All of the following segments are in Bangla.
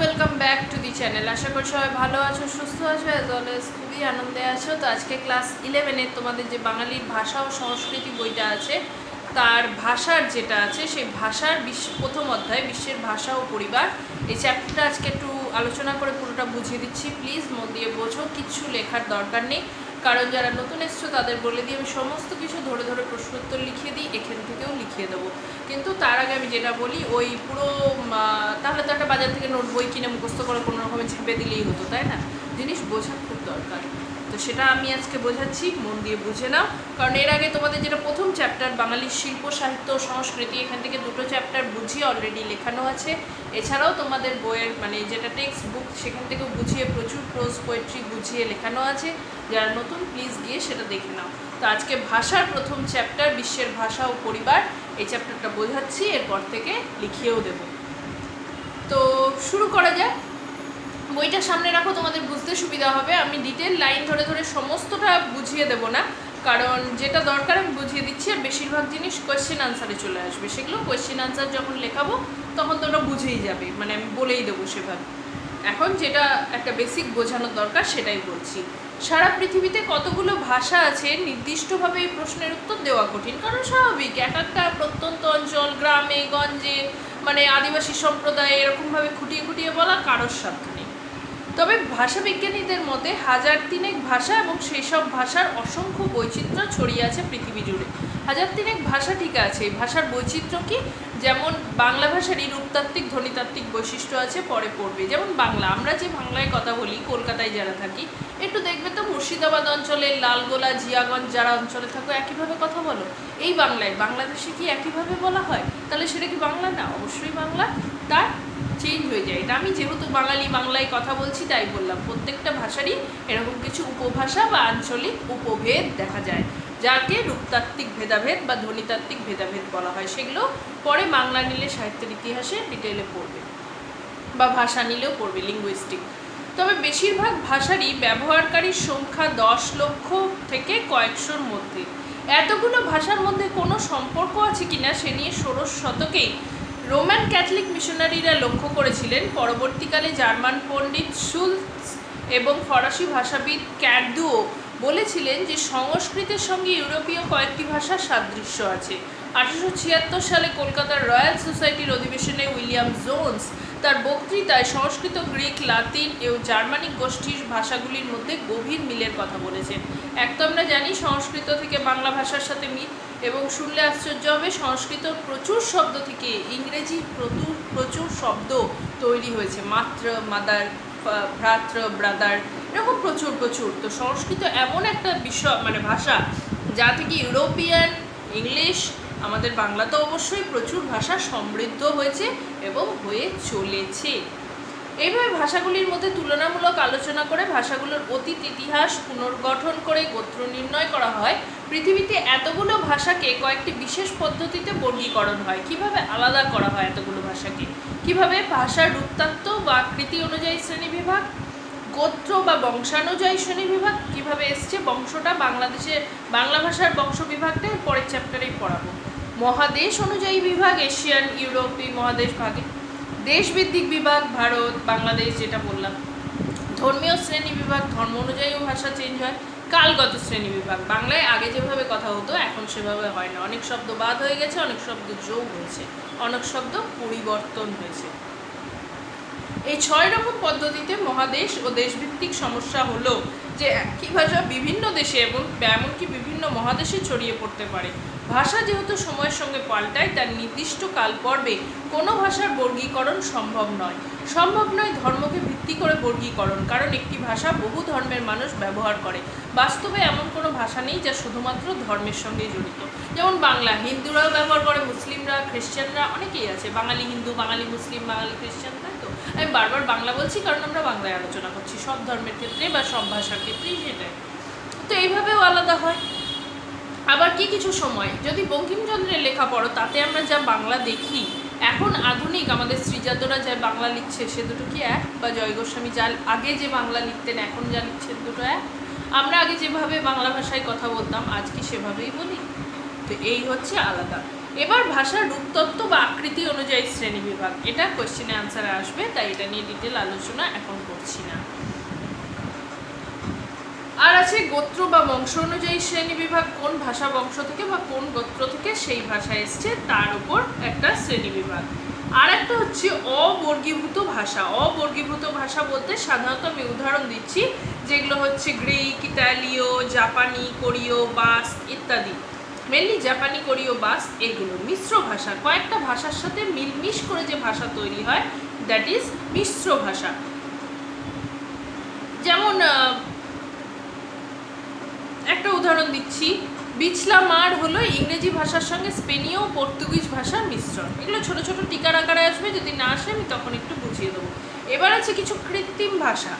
Welcome back to the channel. আশা করি সবাই ভালো আছো, সুস্থ আছো, অ্যাজ অলওয়েজ খুবই আনন্দে আছো। তো আজকে ক্লাস 11-এর তোমাদের যে বাঙালির ভাষা ও সংস্কৃতি বইটা আছে, তার ভাষার যেটা আছে সেই ভাষার প্রথম অধ্যায় বিশ্বের ভাষা ও পরিবার, এই চ্যাপ্টারটা আজকে একটু আলোচনা করে পুরোটা বুঝিয়ে দিচ্ছি। প্লিজ মন দিয়ে বোঝো, কিচ্ছু লেখার দরকার নেই, কারণ যারা নতুন এসছো তাদের বলে দিই আমি সমস্ত কিছু ধরে ধরে প্রশ্নোত্তর লিখিয়ে দিই, এখান থেকেও লিখিয়ে দেবো। কিন্তু তার আগে আমি যেটা বলি, ওই পুরো তাহলে তো একটা বাজার থেকে নোট বই কিনে মুখস্থ করে কোনো রকমে ঝেপে দিলেই হতো, তাই না? জিনিস বোঝা খুব দরকার, তো সেটা আমি আজকে বোঝাচ্ছি, মন দিয়ে বুঝে নাও। কারণ এর আগে তোমাদের যেটা প্রথম চ্যাপ্টার বাঙালির শিল্প সাহিত্য সংস্কৃতি, এখান থেকে দুটো চ্যাপ্টার বুঝিয়ে অলরেডি লেখানো আছে। এছাড়াও তোমাদের বইয়ের মানে যেটা টেক্সট বুক, সেখান থেকেও বুঝিয়ে প্রচুর প্রোজ পোয়েট্রি বুঝিয়ে লেখানো আছে। যারা নতুন প্লিজ গিয়ে সেটা দেখে নাও। তো আজকে ভাষার প্রথম চ্যাপ্টার বিশ্বের ভাষা ও পরিবার, এই চ্যাপ্টারটা বোঝাচ্ছি, এরপর থেকে লিখিয়েও দেব। তো শুরু করা যায়। বইটা সামনে রাখো, তোমাদের বুঝতে সুবিধা হবে। আমি ডিটেল লাইন ধরে ধরে সমস্তটা বুঝিয়ে দেব না, কারণ যেটা দরকার আমি বুঝিয়ে দিচ্ছি, আর বেশিরভাগ জিনিস কোয়েশ্চেন আনসারে চলে আসবে। সেগুলো কোয়েশ্চেন আনসার যখন লেখাবো তখন তোমরা বুঝেই যাবে, মানে আমি বলেই দেবো সেভাবে। এখন যেটা একটা বেসিক বোঝানোর দরকার সেটাই বলছি। সারা পৃথিবীতে কতগুলো ভাষা আছে নির্দিষ্টভাবে এই প্রশ্নের উত্তর দেওয়া কঠিন, কারণ স্বাভাবিক এক একটা প্রত্যন্ত অঞ্চল, গ্রামে গঞ্জে, মানে আদিবাসী সম্প্রদায়, এরকমভাবে খুঁটিয়ে খুঁটিয়ে বলা কারোর সাধ্য নেই। তবে ভাষাবিজ্ঞানীদের মতে 1000-3 ভাষা এবং সেই সব ভাষার অসংখ্য বৈচিত্র্য ছড়িয়ে আছে পৃথিবী জুড়ে। 1000-3 ভাষা ঠিক আছে, এই ভাষার বৈচিত্র্য কি? যেমন বাংলা ভাষারই রূপতাত্ত্বিক ধ্বনিতাত্ত্বিক বৈশিষ্ট্য আছে, পরে পড়বে। যেমন বাংলা, আমরা যে বাংলায় কথা বলি, কলকাতায় যারা থাকি, একটু দেখবে তো মুর্শিদাবাদ অঞ্চলের লালগোলা, জিয়াগঞ্জ যারা অঞ্চলে থাকো একইভাবে কথা বলো। এই বাংলায় বাংলাদেশে কি একইভাবে বলা হয়? তাহলে সেটা কি বাংলা না? অবশ্যই বাংলা, তার চেঞ্জ হয়ে যায়। এটা আমি যেহেতু বাঙালি, বাংলায় কথা বলছি তাই বললাম। প্রত্যেকটা ভাষারই এরকম কিছু উপভাষা বা আঞ্চলিক উপভেদ দেখা যায়, যাকে রূপতাত্ত্বিক ভেদাভেদ বা ধ্বনিতাত্ত্বিক ভেদাভেদ বলা হয়। সেগুলো পরে বাংলা নিলে সাহিত্যের ইতিহাসে ডিটেলে পড়বে, বা ভাষা নিলেও পড়বে, লিঙ্গুইস্টিক। তবে বেশিরভাগ ভাষারই ব্যবহারকারীর সংখ্যা 10 লক্ষ থেকে কয়েকশোর মধ্যে। এতগুলো ভাষার মধ্যে কোনো সম্পর্ক আছে কিনা সে নিয়ে 16 শতকেই রোমান ক্যাথলিক মিশনারিরা লক্ষ্য করেছিলেন। পরবর্তীকালে জার্মান পণ্ডিত শুলৎস এবং ফরাসি ভাষাবিদ ক্যারদুও বলেছিলেন যে সংস্কৃতের সঙ্গে ইউরোপীয় কয়েকটি ভাষার সাদৃশ্য আছে। 1876 সালে কলকাতার রয়্যাল সোসাইটির অধিবেশনে উইলিয়াম জোন্স তার বক্তৃতায় সংস্কৃত, গ্রিক, লাতিন এবং জার্মানিক গোষ্ঠীর ভাষাগুলির মধ্যে গভীর মিলের কথা বলেছেন। এক তো আমরা জানি সংস্কৃত থেকে বাংলা ভাষার সাথে মিল, এবং শুনলে আশ্চর্য হবে, সংস্কৃত প্রচুর শব্দ থেকে ইংরেজি প্রচুর শব্দ তৈরি হয়েছে। মাত্র, মাদার, ভ্রাতৃ, ব্রাদার, এরকম প্রচুর। তো সংস্কৃত এমন একটা বিষয়, মানে ভাষা, যা থেকে ইউরোপিয়ান, ইংলিশ, আমাদের বাংলা তো অবশ্যই প্রচুর ভাষা সমৃদ্ধ হয়েছে এবং হয়ে চলেছে। এইভাবে ভাষাগুলির মধ্যে তুলনামূলক আলোচনা করে ভাষাগুলোর অতীত ইতিহাস পুনর্গঠন করে গোত্র নির্ণয় করা হয়। পৃথিবীতে এতগুলো ভাষাকে কয়েকটি বিশেষ পদ্ধতিতে বর্গীকরণ হয়। কিভাবে আলাদা করা হয় এতগুলো ভাষাকে? কিভাবে? ভাষার রূপতত্ত্ব বা আকৃতি অনুযায়ী শ্রেণীবিভাগ, গোত্র বা বংশানুযায়ী শ্রেণীবিভাগ। কিভাবে এসছে বংশটা, বাংলাদেশে বাংলা ভাষার বংশ বিভাগটা পরের চ্যাপ্টারেই পড়াবো। মহাদেশ অনুযায়ী বিভাগ, এশিয়ান, ইউরোপীয় মহাদেশ ভাগে। দেশভিত্তিক বিভাগ, ভারত, বাংলাদেশ যেটা বললাম। ধর্মীয় শ্রেণী বিভাগ, ধর্ম অনুযায়ীও ভাষা চেঞ্জ হয়। কালগত শ্রেণী বিভাগ, বাংলায় আগে যেভাবে কথা হতো এখন সেভাবে হয় না, অনেক শব্দ বাদ হয়ে গেছে, অনেক শব্দ যোগ হয়েছে, অনেক শব্দ পরিবর্তন হয়েছে। এই 6 রকম পদ্ধতিতে মহাদেশ ও দেশভিত্তিক সমস্যা হলো যে একই ভাষা বিভিন্ন দেশে এবং এমনকি বিভিন্ন মহাদেশে ছড়িয়ে পড়তে পারে। ভাষা যেহেতু সময়ের সঙ্গে পাল্টায়, তার নির্দিষ্ট কাল পর্বে কোনো ভাষার বর্গীকরণ সম্ভব নয়। ধর্মকে ভিত্তি করে বর্গীকরণ, কারণ একটি ভাষা বহু ধর্মের মানুষ ব্যবহার করে। বাস্তবে এমন কোনো ভাষা নেই যা শুধুমাত্র ধর্মের সঙ্গেই জড়িত। যেমন বাংলা হিন্দুরাও ব্যবহার করে, মুসলিমরা, খ্রিস্টানরা, অনেকেই আছে। বাঙালি হিন্দু, বাঙালি মুসলিম, বাঙালি খ্রিস্টান, তাই তো? আমি বারবার বাংলা বলছি কারণ আমরা বাংলায় আলোচনা করছি, সব ধর্মের ক্ষেত্রে বা সব ভাষার ক্ষেত্রেই সেটাই। তো এইভাবেও আলাদা হয়। আবার কিছু সময় যদি বঙ্কিমচন্দ্রের লেখা পড়ো, তাতে আমরা যা বাংলা দেখি এখন আধুনিক আমাদের শ্রীজাতরা যা বাংলা লিখছে সে দুটো কি এক? বা জয় গোস্বামী যা আগে যে বাংলা লিখতেন এখন যা লিখছেন দুটো এক? আমরা আগে যেভাবে বাংলা ভাষায় কথা বলতাম আজ কি সেভাবেই বলি? তো এই হচ্ছে আলাদা। এবার ভাষার রূপতত্ত্ব বা আকৃতি অনুযায়ী শ্রেণী বিভাগ, এটা কোশ্চেনে আনসারে আসবে, তাই এটা নিয়ে ডিটেল আলোচনা এখন করছি না। আর আছে গোত্র বা বংশ অনুযায়ী শ্রেণী বিভাগ, কোন ভাষা বংশ থেকে বা কোন গোত্র থেকে সেই ভাষা এসছে তার উপর একটা শ্রেণী বিভাগ। আর একটা হচ্ছে অবর্গীভূত ভাষা। অবর্গীভূত ভাষা বলতে সাধারণত আমি উদাহরণ দিচ্ছি, যেগুলো হচ্ছে গ্রিক, ইতালীয়, জাপানি, কোরীয়, বাস্ক ইত্যাদি। মেনলি জাপানি, কোরীয়, বাস্ক এগুলো মিশ্র ভাষা, কয়েকটা ভাষার সাথে মিলমিশ করে যে ভাষা তৈরি হয়, দ্যাট ইজ মিশ্র ভাষা। যেমন একটা উদাহরণ দিচ্ছি, বিচলা মার হলো ইংরেজি ভাষার সঙ্গে স্পেনীয় ও পর্তুগিজ ভাষার মিশ্রণ। এগুলো ছোট ছোট টিকার আকারে আসবে, যদি না আসে আমি তখন একটু বুঝিয়ে দেবো। এবার আছে কিছু কৃত্রিম ভাষা।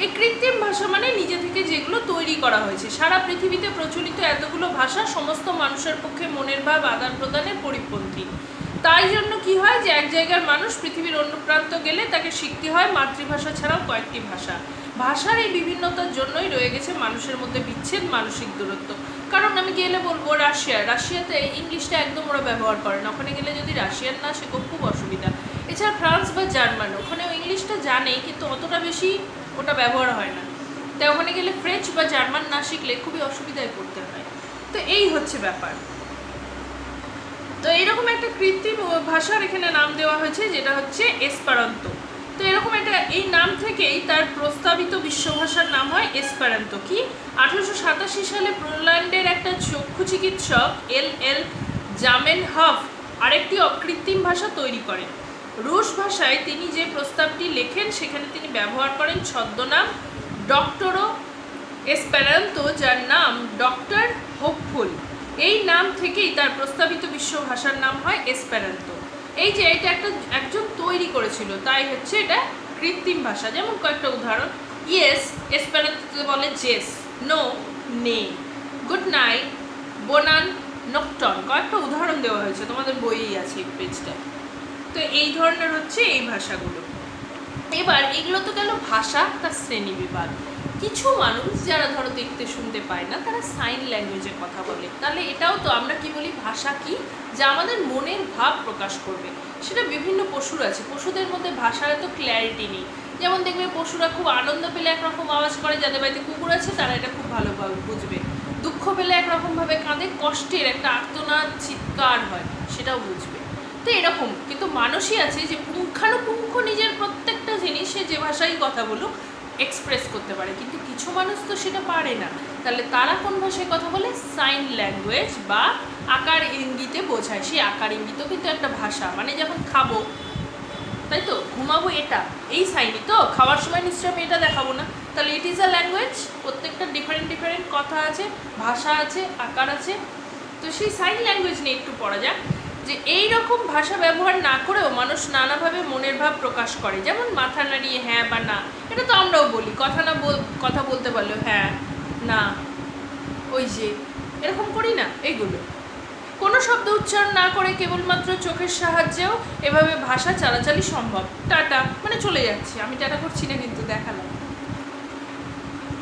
এই কৃত্রিম ভাষা মানে নিজে থেকে যেগুলো তৈরি করা হয়েছে। সারা পৃথিবীতে প্রচলিত এতগুলো ভাষা সমস্ত মানুষের পক্ষে মনের ভাব আদান প্রদানের পরিপন্থী। তাই জন্য কি হয় যে এক জায়গার মানুষ পৃথিবীর অন্য প্রান্ত গেলে তাকে শিখতে হয় মাতৃভাষা ছাড়াও কয়েকটি ভাষা। ভাষার এই বিভিন্নতার জন্যই রয়ে গেছে মানুষের মধ্যে বিচ্ছেদ, মানসিক দূরত্ব। কারণ আমি গেলে বলবো রাশিয়াতে ইংলিশটা একদম ওরা ব্যবহার করে না, ওখানে গেলে যদি রাশিয়ান না শেখো খুব অসুবিধা। এছাড়া ফ্রান্স বা জার্মান, ওখানেও ইংলিশটা জানে কিন্তু অতটা বেশি ওটা ব্যবহার হয় না, তাই ওখানে গেলে ফ্রেঞ্চ বা জার্মান না শিখলে খুবই অসুবিধায় পড়তে হয়। তো এই হচ্ছে ব্যাপার। তো এরকম একটা কৃত্রিম ভাষার এখানে নাম দেওয়া হয়েছে, যেটা হচ্ছে এসপারান্তো। তো এরকম একটা এই নাম থেকেই তার প্রস্তাবিত বিশ্বভাষার নাম হয় এসপারান্তো। কি 1887 সালে পোল্যান্ডের একটা চক্ষু চিকিৎসক এল জামেনহফ আরেকটি অকৃত্রিম ভাষা তৈরি করেন। রুশ ভাষায় তিনি যে প্রস্তাবটি লেখেন সেখানে তিনি ব্যবহার করেন ছদ্মনাম ডক্টরো এসপারান্তো, যার নাম ডক্টর হোপফুল। এই নাম থেকেই তার প্রস্তাবিত বিশ্ব ভাষার নাম হয় এসপারান্তো। এই যে এটা একজন তৈরি করেছিল, তাই হচ্ছে এটা কৃত্রিম ভাষা। যেমন কয়েকটা উদাহরণ, ইয়েস এসপারান্তোতে বলে জেস, নো নে, গুড নাইট, বোনান, নকটন, কয়েকটা উদাহরণ দেওয়া হয়েছে, তোমাদের বইয়েই আছে এই পেজটা। তো এই ধরনের হচ্ছে এই ভাষাগুলো। এবার এগুলো তো গেল ভাষা, তার শ্রেণী বিভাগ। কিছু মানুষ যারা ধরো দেখতে শুনতে পায় না, তারা সাইন ল্যাঙ্গুয়েজে কথা বলে। তাহলে এটাও তো আমরা কি বলি, ভাষা কি, যা আমাদের মনের ভাব প্রকাশ করবে। সেটা বিভিন্ন পশুর আছে, পশুদের মধ্যে ভাষার এত ক্ল্যারিটি নেই। যেমন দেখবে পশুরা খুব আনন্দ পেলে একরকম আওয়াজ করে, যাদের বাড়িতে কুকুর আছে তারা এটা খুব ভালোভাবে বুঝবে। দুঃখ পেলে একরকমভাবে কাঁদে, কষ্টের একটা আর্তনাদ চিৎকার হয় সেটাও বুঝবে। তো এরকম কিন্তু মানুষই আছে যে পুঙ্খানুপুঙ্খ নিজের প্রত্যেকটা জিনিস সে যে ভাষায় কথা বলুক এক্সপ্রেস করতে পারে, কিন্তু কিছু মানুষ তো সেটা পারে না। তাহলে তারা কোন ভাষায় কথা বলে, সাইন ল্যাঙ্গুয়েজ বা আকার ইঙ্গিতে বোঝায়। সেই আকার ইঙ্গিতও কিন্তু একটা ভাষা। মানে যখন খাবো, তাই তো, ঘুমাবো, এটা এই সাইনই তো, খাওয়ার সময় নিশ্চয়ই আমি এটা দেখাবো না, তাহলে ইট ইজ আ ল্যাঙ্গুয়েজ। প্রত্যেকটা ডিফারেন্ট কথা আছে, ভাষা আছে, আকার আছে। তো সেই সাইন ল্যাঙ্গুয়েজ নিয়ে একটু পড়া যাক, যে এই রকম ভাষা ব্যবহার না করেও মানুষ নানাভাবে মনের ভাব প্রকাশ করে। যেমন মাথা নাড়িয়ে হ্যাঁ বা না, এটা তো আমরাও বলি, কথা বলতে পারলেও হ্যাঁ না, ওই যে এরকম করি না। এইগুলো কোনো শব্দ উচ্চারণ না করে কেবলমাত্র চোখের সাহায্যেও এভাবে ভাষা চালাচালি সম্ভব। টাটা মানে চলে যাচ্ছে, আমি টাটা করছি না কিন্তু দেখালাম।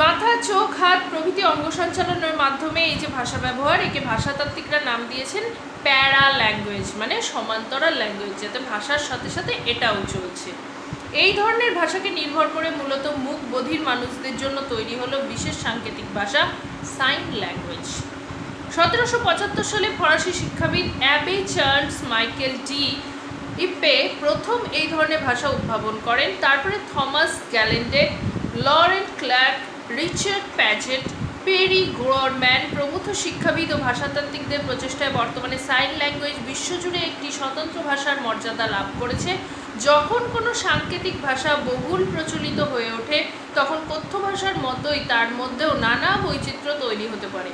মাথা, চোখ, হাত প্রভৃতি অঙ্গ সঞ্চালনের মাধ্যমে এই যে ভাষা ব্যবহার, একে ভাষাতাত্ত্বিকরা নাম দিয়েছেন প্যারা ল্যাঙ্গুয়েজ, মানে সমান্তরাল ল্যাঙ্গুয়েজ, যাতে ভাষার সাথে সাথে এটাও চলছে। এই ধরনের ভাষাকে নির্ভর করে মূলত মুখ বধির মানুষদের জন্য তৈরি হলো বিশেষ সাংকেতিক ভাষা, সাইন ল্যাঙ্গুয়েজ। 1775 সালে ফরাসি শিক্ষাবিদ Abbe Charles Michel de Epee প্রথম এই ধরনের ভাষা উদ্ভাবন করেন। তারপরে Thomas Gallaudet, Laurent Clerc, Richard Paget, Pierre Gorman প্রমুখ শিক্ষাবিদ ও ভাষাতাত্ত্বিকদের প্রচেষ্টায় বর্তমানে সাইন ল্যাঙ্গুয়েজ বিশ্বজুড়ে একটি স্বতন্ত্র ভাষার মর্যাদা লাভ করেছে। যখন কোনো সাংকেতিক ভাষা বহুল প্রচলিত হয়ে ওঠে, তখন কথ্য ভাষার মতোই তার মধ্যেও নানা বৈচিত্র্য তৈরি হতে পারে।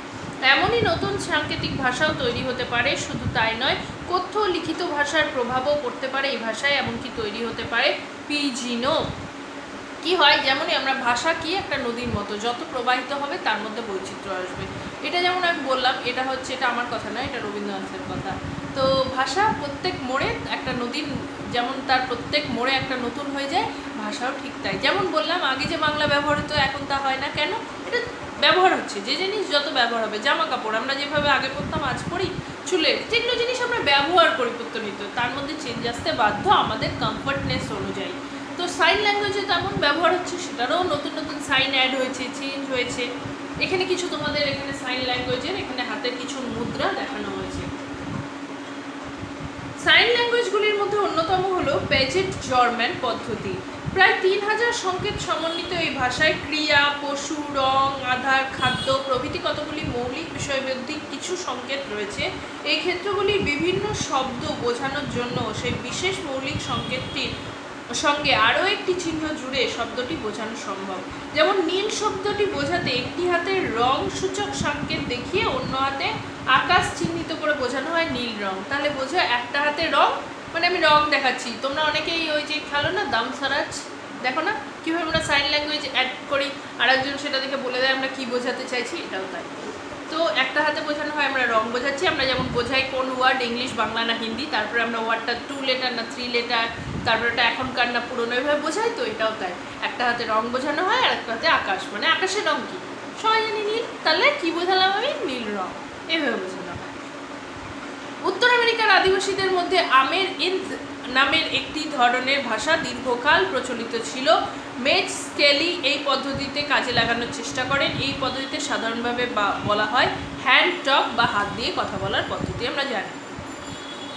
এমনই নতুন সাংকেতিক ভাষাও তৈরি হতে পারে। শুধু তাই নয়, কথ্য লিখিত ভাষার প্রভাবও পড়তে পারে এই ভাষায়, এমনকি তৈরি হতে পারে পিজিনও। কি হয়, যেমনই আমরা ভাষা কি একটা নদীর মতো, যত প্রবাহিত হবে তার মধ্যে বৈচিত্র্য আসবে। এটা যেমন আমি বললাম, এটা হচ্ছে, এটা আমার কথা নয়, এটা রবীন্দ্রনাথের কথা। তো ভাষা প্রত্যেক মোড়ে একটা নদীর, যেমন তার প্রত্যেক মোড়ে একটা নতুন হয়ে যায়, ভাষাও ঠিক তাই। যেমন বললাম আগে যে বাংলা ব্যবহার হতো এখন তা হয় না কেন, এটা ব্যবহার হচ্ছে। যে জিনিস যত ব্যবহার হবে, জামা কাপড় আমরা যেভাবে আগে পরতাম আজ পরি, চুলের যেগুলো জিনিস আমরা ব্যবহার করি প্রত্যনিত, তার মধ্যে চেঞ্জ আসতে বাধ্য আমাদের কমফর্টনেস অনুযায়ী। তো সাইন ল্যাঙ্গুয়েজে তেমন ব্যবহার হচ্ছে, সেটারও নতুন নতুন সাইন অ্যাড হয়েছে, চেঞ্জ হয়েছে। এখানে কিছু তোমাদের এখানে সাইন ল্যাঙ্গুয়েজের এখানে হাতের কিছু মুদ্রা দেখানো হয়েছে। সাইন ল্যাঙ্গুয়েজগুলির মধ্যে অন্যতম হলো প্যাজেট জার্মান পদ্ধতি। প্রায় 3000 সংকেত সমন্বিত এই ভাষায় ক্রিয়া, পশু, রং, আধার, খাদ্য প্রভৃতি কতগুলি মৌলিক বিষয়ভিত্তিক কিছু সংকেত রয়েছে। এই ক্ষেত্রগুলির বিভিন্ন শব্দ বোঝানোর জন্য সেই বিশেষ মৌলিক সংকেতটির সঙ্গে আরও একটি চিহ্ন জুড়ে শব্দটি বোঝানো সম্ভব। যেমন নীল শব্দটি বোঝাতে একটি হাতে রং সূচক সংকেত দেখিয়ে অন্য হাতে আকাশ চিহ্নিত করে বোঝানো হয় নীল রং। তাহলে বোঝো একটা হাতে রং মানে আমি রং দেখাচ্ছি। তোমরা অনেকেই ওই যে খেলো না দাম সারাজ, দেখো না কীভাবে আমরা সাইন ল্যাঙ্গুয়েজ অ্যাড করি, আর একজন সেটা দেখে বলে দেয় আমরা কী বোঝাতে চাইছি, এটাও তাই। তো একটা হাতে বোঝানো হয় আমরা রং বোঝাচ্ছি, আমরা যেমন বোঝাই কোন ওয়ার্ড ইংলিশ, বাংলা না হিন্দি, তারপরে আমরা ওয়ার্ডটা 2 লেটার না 3 লেটার, তারপরে ওটা এখনকার না পুরোনো, এভাবে বোঝাই। তো এটাও তাই, একটা হাতে রং বোঝানো হয় আর একটা হাতে আকাশ, মানে আকাশের রং কী সবাই জানি নীল, তাহলে কী বোঝালাম আমি নীল রং, এভাবে বোঝানো হয়। উত্তর আমেরিকার আদিবাসীদের মধ্যে আমের ইন্দ নামের একটি ধরনের ভাষা দীর্ঘকাল প্রচলিত ছিল। মেজ স্কেলি এই পদ্ধতিতে কাজে লাগানোর চেষ্টা করেন। এই পদ্ধতিতে সাধারণভাবে বলা হয় হ্যান্ড টক বা হাত দিয়ে কথা বলার পদ্ধতি, আমরা জানি।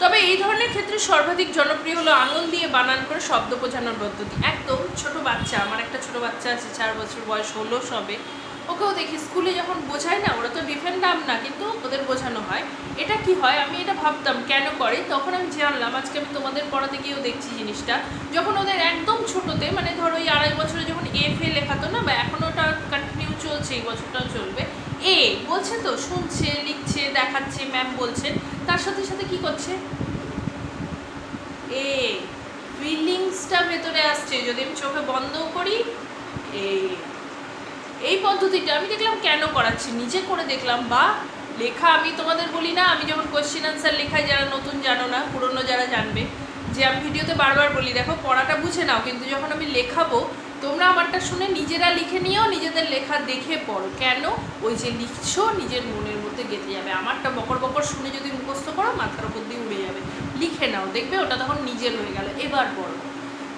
তবে এই ধরনের ক্ষেত্রে সর্বাধিক জনপ্রিয় হলো আঙুল দিয়ে বানান করে শব্দ বোঝানোর পদ্ধতি। একদম ছোট বাচ্চা, আমার একটা ছোট বাচ্চা আছে 4 বছর বয়স হলো সবে, ওকেও দেখি স্কুলে যখন বোঝায় না, ওরা তো ডিফেন্ডাম না কিন্তু ওদের বোঝানো হয়। এটা কি হয় আমি এটা ভাবতাম কেন করে, তখন আমি জানলাম আজকে আমি তোমাদের পড়াতে গিয়েও দেখছি জিনিসটা। যখন ওদের একদম ছোটোতে মানে ধরো ওই 2.5 বছরে যখন এফ এ লেখাতো না, বা এখন ওটা কন্টিনিউ চলছে, এই বছরটাও চলবে, এ বলছে তো শুনছে, লিখছে, দেখাচ্ছে, ম্যাম বলছেন, তার সাথে সাথে কি করছে এ ফিলিংসটা ভেতরে আসছে। যদি আমি চোখে বন্ধও করি এই পদ্ধতিটা আমি দেখলাম কেন করাচ্ছি, নিজে করে দেখলাম। বা লেখা আমি তোমাদের বলি না, আমি যখন কোয়েশ্চেন আনসার লেখাই, যারা নতুন জানো না, পুরনো যারা জানবে, যে আমি ভিডিওতে বারবার বলি দেখো পড়াটা বুঝে নাও, কিন্তু যখন আমি লেখাবো তোমরা আমারটা শুনে নিজেরা লিখে নিও, নিজেদের লেখা দেখে পড়ো। কেন? ওই যে লিখছো নিজের মনের মধ্যে গেঁথে যাবে। আমারটা বকর বকর শুনে যদি মুখস্থ করো মাথার উপর দিয়ে উড়ে যাবে। লিখে নাও, দেখবে ওটা তখন নিজের হয়ে গেল, এবার পড়ো।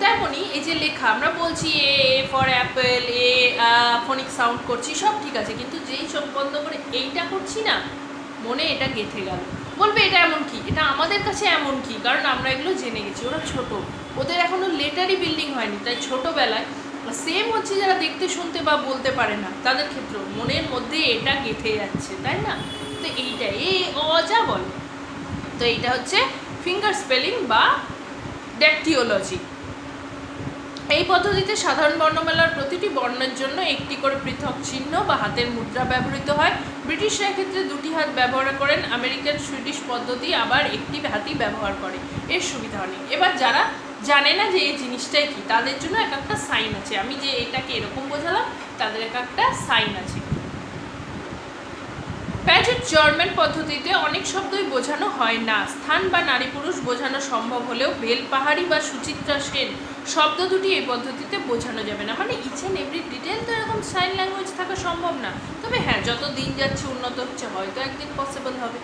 তেমনই এই যে লেখা আমরা বলছি A for Apple, Phoenix sound করছি, সব ঠিক আছে, কিন্তু যেই চোখ বন্ধ করে এইটা করছি না, মনে এটা গেঁথে গেল। বলবে এটা এমন কি, এটা আমাদের কাছে এমন কি, কারণ আমরা এগুলো জেনে গেছি। ওরা ছোট, ওদের এখনো লেটারই বিল্ডিং হয়নি, তাই ছোটোবেলায় সেম হচ্ছে যারা দেখতে শুনতে বা বলতে পারে না তাদের ক্ষেত্রেও মনের মধ্যে এটা গেঁথে যাচ্ছে, তাই না? তো এইটা যা বলে, তো এইটা হচ্ছে ফিঙ্গার স্পেলিং বা ড্যাকটিওলজি। এই পদ্ধতিতে সাধারণ বর্ণমালার প্রতিটি বর্ণের জন্য একটি করে পৃথক চিহ্ন বা হাতের মুদ্রা ব্যবহৃত হয়। ব্রিটিশরা ক্ষেত্রে 2টি হাত ব্যবহার করেন, আমেরিকান সুইডিশ পদ্ধতি আবার একটি হাতই ব্যবহার করে, এর সুবিধা অনেক। এবার যারা জানে না যে এই জিনিসটাই কি, তাদের জন্য এক একটা সাইন আছে। আমি যে এটাকে এরকম বোঝালাম, তাদের এক একটা সাইন আছে। প্যাজেট জার্মান পদ্ধতিতে অনেক শব্দই বোঝানো হয় না। স্থান বা নারী পুরুষ বোঝানো সম্ভব হলেও বেলপাহাড়ি বা সুচিত্রা সেন শব্দ দুটি এই পদ্ধতিতে বোঝানো যাবে না। মানে ইচ অ্যান্ড এভরি ডিটেল তো এরকম সাইন ল্যাঙ্গুয়েজ থাকা সম্ভব না। তবে হ্যাঁ, যত দিন যাচ্ছে উন্নত হচ্ছে, হয়তো একদিন পসিবল হবে।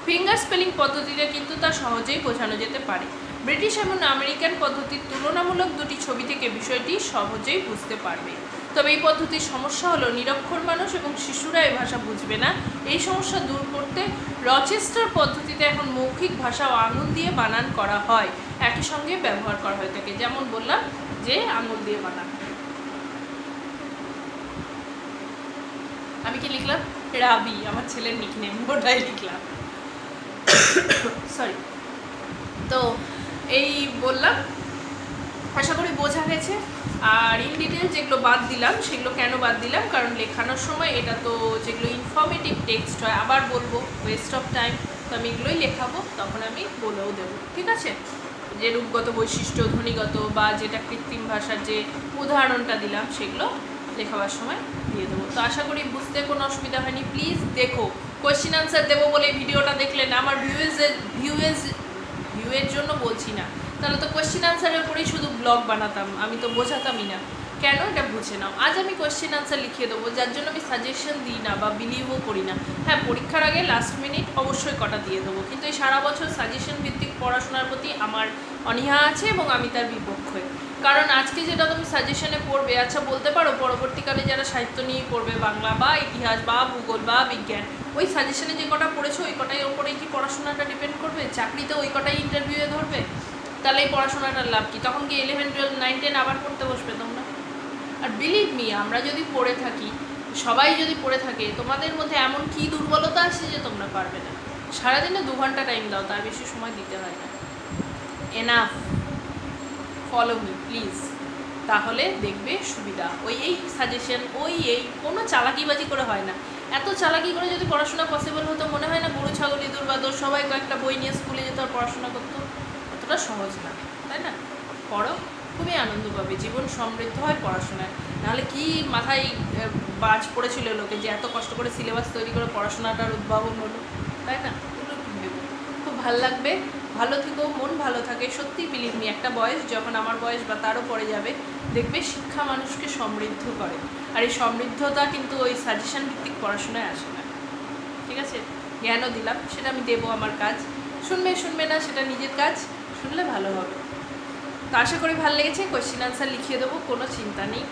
ফিঙ্গার স্পেলিং পদ্ধতিতে কিন্তু তা সহজেই বোঝানো যেতে পারে। ব্রিটিশ এবং আমেরিকান পদ্ধতির তুলনামূলক দুটি ছবি থেকে বিষয়টি সহজেই বুঝতে পারবে। তবে এই পদ্ধতির সমস্যা হলো নিরক্ষর মানুষ এবং শিশুরা এই ভাষা বুঝবে না। এই সমস্যা দূর করতে রচেস্টার পদ্ধতিতে এখন মৌখিক ভাষা ও আঙুল দিয়ে বানান করা হয়, একই সঙ্গে ব্যবহার করা হয়ে থাকে। যেমন বললাম যে আঙুল দিয়ে বানান। আমি কি লিখলাম? রাবি, আমার ছেলের নিকনেম, ওটাই লিখলাম, সরি। তো এই বললাম, আশা করি বোঝা গেছে। আর ইন ডিটেল যেগুলো বাদ দিলাম সেগুলো কেন বাদ দিলাম, কারণ লেখানোর সময় এটা তো যেগুলো ইনফরমেটিভ টেক্সট হয়, আবার বলবো ওয়েস্ট অফ টাইম, তো আমি এগুলোই লেখাবো, তখন আমি বলেও দেবো, ঠিক আছে? যে রূপগত বৈশিষ্ট্য, ধ্বনিগত বা যেটা কৃত্রিম ভাষার যে উদাহরণটা দিলাম সেগুলো লেখাবার সময় দিয়ে দেবো। তো আশা করি বুঝতে কোনো অসুবিধা হয়নি। প্লিজ দেখো, কোয়েশ্চেন আনসার দেবো বলে ভিডিওটা দেখলেন, আমার ভিউয়ের জন্য বলছি না, তাহলে তো কোয়েশ্চেন আনসারের উপরেই শুধু ব্লগ বানাতাম, আমি তো বোঝাতামই না। কেন এটা বুঝে নাও। আজ আমি কোয়েশ্চেন আনসার লিখিয়ে দেবো, যার জন্য আমি সাজেশন দিই না বা বিলিভও করি না। হ্যাঁ, পরীক্ষার আগে লাস্ট মিনিট অবশ্যই কটা দিয়ে দেবো, কিন্তু এই সারা বছর সাজেশন ভিত্তিক পড়াশোনার প্রতি আমার অনীহা আছে এবং আমি তার বিপক্ষে। কারণ আজকে যেটা তুমি সাজেশনে পড়বে, আচ্ছা বলতে পারো পরবর্তীকালে যারা সাহিত্য নিয়ে পড়বে, বাংলা বা ইতিহাস বা ভূগোল বা বিজ্ঞান, ওই সাজেশনে যে কটা পড়েছো ওই কটাই ওপরেই কি পড়াশোনাটা ডিপেন্ড করবে? চাকরিতে ওই কটাই ইন্টারভিউয়ে ধরবে, তাহলে এই পড়াশোনাটার লাভ কি? তখন কি 11, 12, 9, 10 আবার পড়তে বসবে তোমরা? আর বিলিভ মি, আমরা যদি পড়ে থাকি, সবাই যদি পড়ে থাকে, তোমাদের মধ্যে এমন কি দুর্বলতা আছে যে তোমরা পারবে না? সারাদিনে 2 ঘন্টা টাইম দাও, তার বেশি সময় দিতে হয় না। এনাফ, ফলো মি প্লিজ, তাহলে দেখবে সুবিধা। এই সাজেশন, এই কোনো চালাকিবাজি করে হয় না। এত চালাকি করে যদি পড়াশোনা পসিবল হতো, মনে হয় না গরু ছাগল ইঁদুর বাদর সবাই কয়েকটা বই নিয়ে স্কুলে যেত আর পড়াশোনা করতো? অতটা সহজ না, তাই না? পড়ো, খুবই আনন্দ পাবে, জীবন সমৃদ্ধ হয় পড়াশোনায়। নাহলে কি মাথায় বাজ পড়েছিল লোকে যে এত কষ্ট করে সিলেবাস তৈরি করে পড়াশোনাটার উদ্ভাবন হলো, তাই না? এগুলো কি ভেবে খুব ভালো লাগবে। ভালো থেকেও, মন ভালো থাকে। সত্যি বিলিভ মি, একটা বয়স যখন আমার বয়স বা তারও পরে যাবে, দেখবে শিক্ষা মানুষকে সমৃদ্ধ করে। আর এই সমৃদ্ধতা কিন্তু ওই সাজেশন ভিত্তিক পড়াশোনায় আসে না। ঠিক আছে, জ্ঞানও দিলাম, সেটা আমি দেবো, আমার কাজ। শুনবে না সেটা নিজের কাজ, শুনলে ভালো হবে। তো আশা করি ভালো লেগেছে। কোয়েশ্চেন আনসার লিখিয়ে দেবো, কোনো চিন্তা নেই,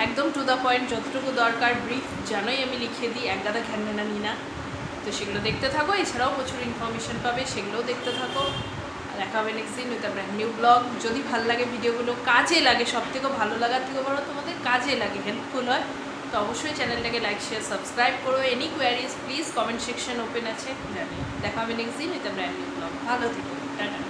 একদম টু দ্য পয়েন্ট, যতটুকু দরকার ব্রিফ জানোই আমি লিখিয়ে দিই, এক গাদা ঘ্যানঘ্যানা নিই না। তো সেগুলো দেখতে থাকো, এছাড়াও প্রচুর ইনফরমেশন পাবে, সেগুলোও দেখতে থাকো। দেখা হবে নেক্সট দিন with a brand new blog. যদি ভালো লাগে ভিডিওগুলো, কাজে লাগে, সব থেকে ভালো লাগার থেকে বড় তোমাদের কাজে লাগে, হেল্পফুল হয়, তো অবশ্যই চ্যানেলটাকে লাইক শেয়ার সাবস্ক্রাইব করো। Any queries please comment section open আছে, জানি। দেখা হবে নেক্সট দিন with a brand new blog. ভালো থেকো, টাটা।